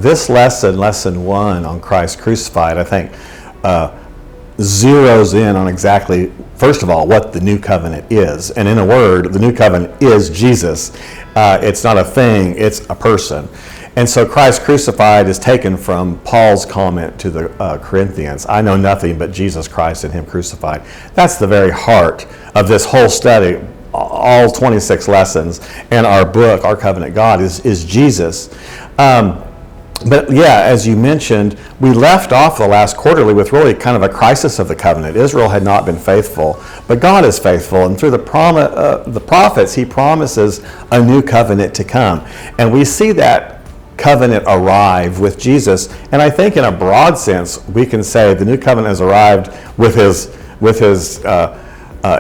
this lesson, lesson 1 on Christ crucified, I think zeroes in on exactly, first of all, what the new covenant is. And in a word, the new covenant is Jesus. It's not a thing, it's a person. And so Christ crucified is taken from Paul's comment to the Corinthians, I know nothing but Jesus Christ and him crucified. That's the very heart of this whole study, all 26 lessons, and our book, Our Covenant God, is Jesus. But yeah, as you mentioned, we left off the last quarterly with really kind of a crisis of the covenant. Israel had not been faithful, but God is faithful, and through the prophets, he promises a new covenant to come. And we see that covenant arrive with Jesus, and I think in a broad sense, we can say the new covenant has arrived with his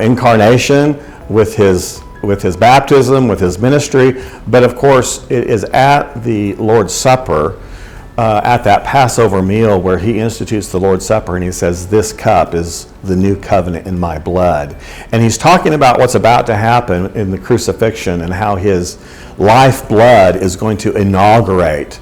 incarnation, with his baptism, with his ministry, but of course it is at the Lord's Supper, at that Passover meal where he institutes the Lord's Supper and he says, this cup is the new covenant in my blood. And he's talking about what's about to happen in the crucifixion and how his life blood is going to inaugurate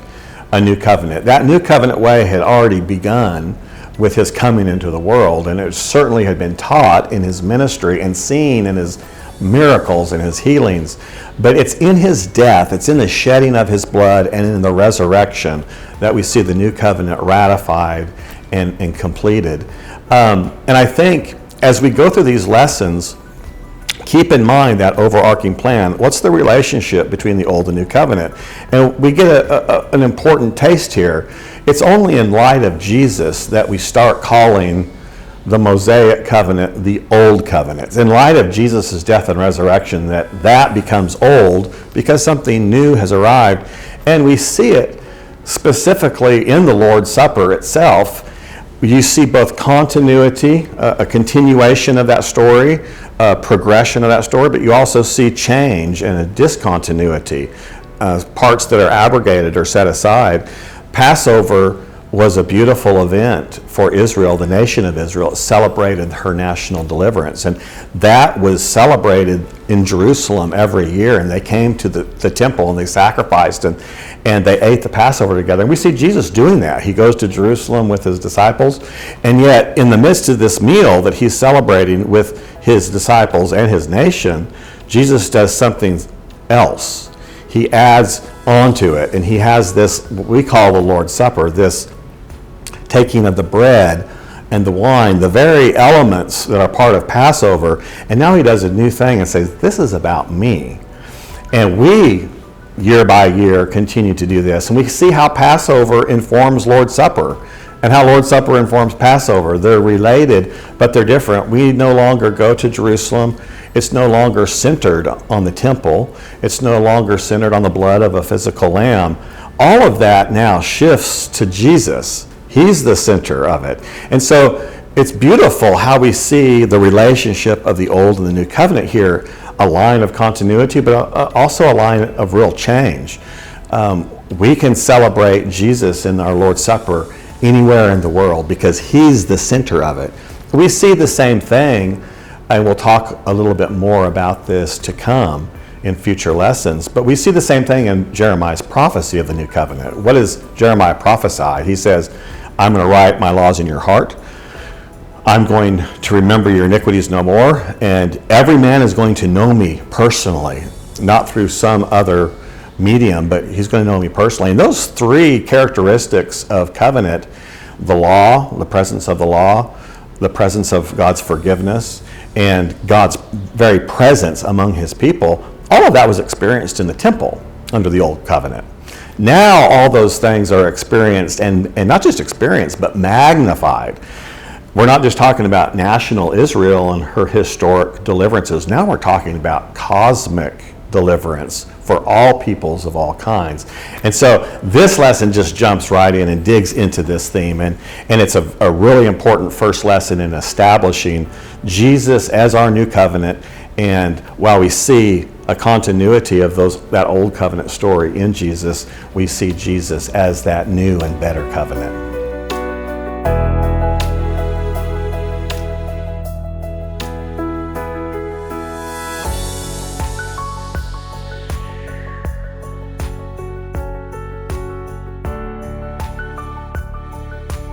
a new covenant. That new covenant way had already begun with his coming into the world, and it certainly had been taught in his ministry and seen in his miracles and his healings. But it's in his death, it's in the shedding of his blood and in the resurrection that we see the new covenant ratified and completed. And I think as we go through these lessons, keep in mind that overarching plan. What's the relationship between the old and new covenant? And we get an important taste here. It's only in light of Jesus that we start calling the Mosaic covenant the old covenant. It's in light of Jesus' death and resurrection that becomes old because something new has arrived. And we see it specifically in the Lord's Supper itself. You see both continuity, a continuation of that story, a progression of that story, but you also see change and a discontinuity, parts that are abrogated or set aside. Passover was a beautiful event for Israel, the nation of Israel. It celebrated her national deliverance. And that was celebrated in Jerusalem every year. And they came to the temple and they sacrificed and they ate the Passover together. And we see Jesus doing that. He goes to Jerusalem with his disciples. And yet, in the midst of this meal that he's celebrating with his disciples and his nation, Jesus does something else. He adds onto it. And he has this, what we call the Lord's Supper, this taking of the bread and the wine, the very elements that are part of Passover, and now he does a new thing and says, this is about me. And we, year by year, continue to do this. And we see how Passover informs Lord's Supper and how Lord's Supper informs Passover. They're related, but they're different. We no longer go to Jerusalem. It's no longer centered on the temple. It's no longer centered on the blood of a physical lamb. All of that now shifts to Jesus. He's the center of it. And so it's beautiful how we see the relationship of the old and the new covenant here, a line of continuity, but also a line of real change. We can celebrate Jesus in our Lord's Supper anywhere in the world because he's the center of it. We see the same thing, and we'll talk a little bit more about this to come in future lessons, but we see the same thing in Jeremiah's prophecy of the new covenant. What does Jeremiah prophesy? He says, I'm going to write my laws in your heart. I'm going to remember your iniquities no more, and every man is going to know me personally, not through some other medium, but he's going to know me personally. And those three characteristics of covenant, the law, the presence of the law, the presence of God's forgiveness, and God's very presence among his people, all of that was experienced in the temple under the old covenant. Now all those things are experienced, and not just experienced, but magnified. We're not just talking about national Israel and her historic deliverances. Now we're talking about cosmic deliverance for all peoples of all kinds. And so this lesson just jumps right in and digs into this theme. And it's a really important first lesson in establishing Jesus as our new covenant. And while we see a continuity of that old covenant story in Jesus, we see Jesus as that new and better covenant.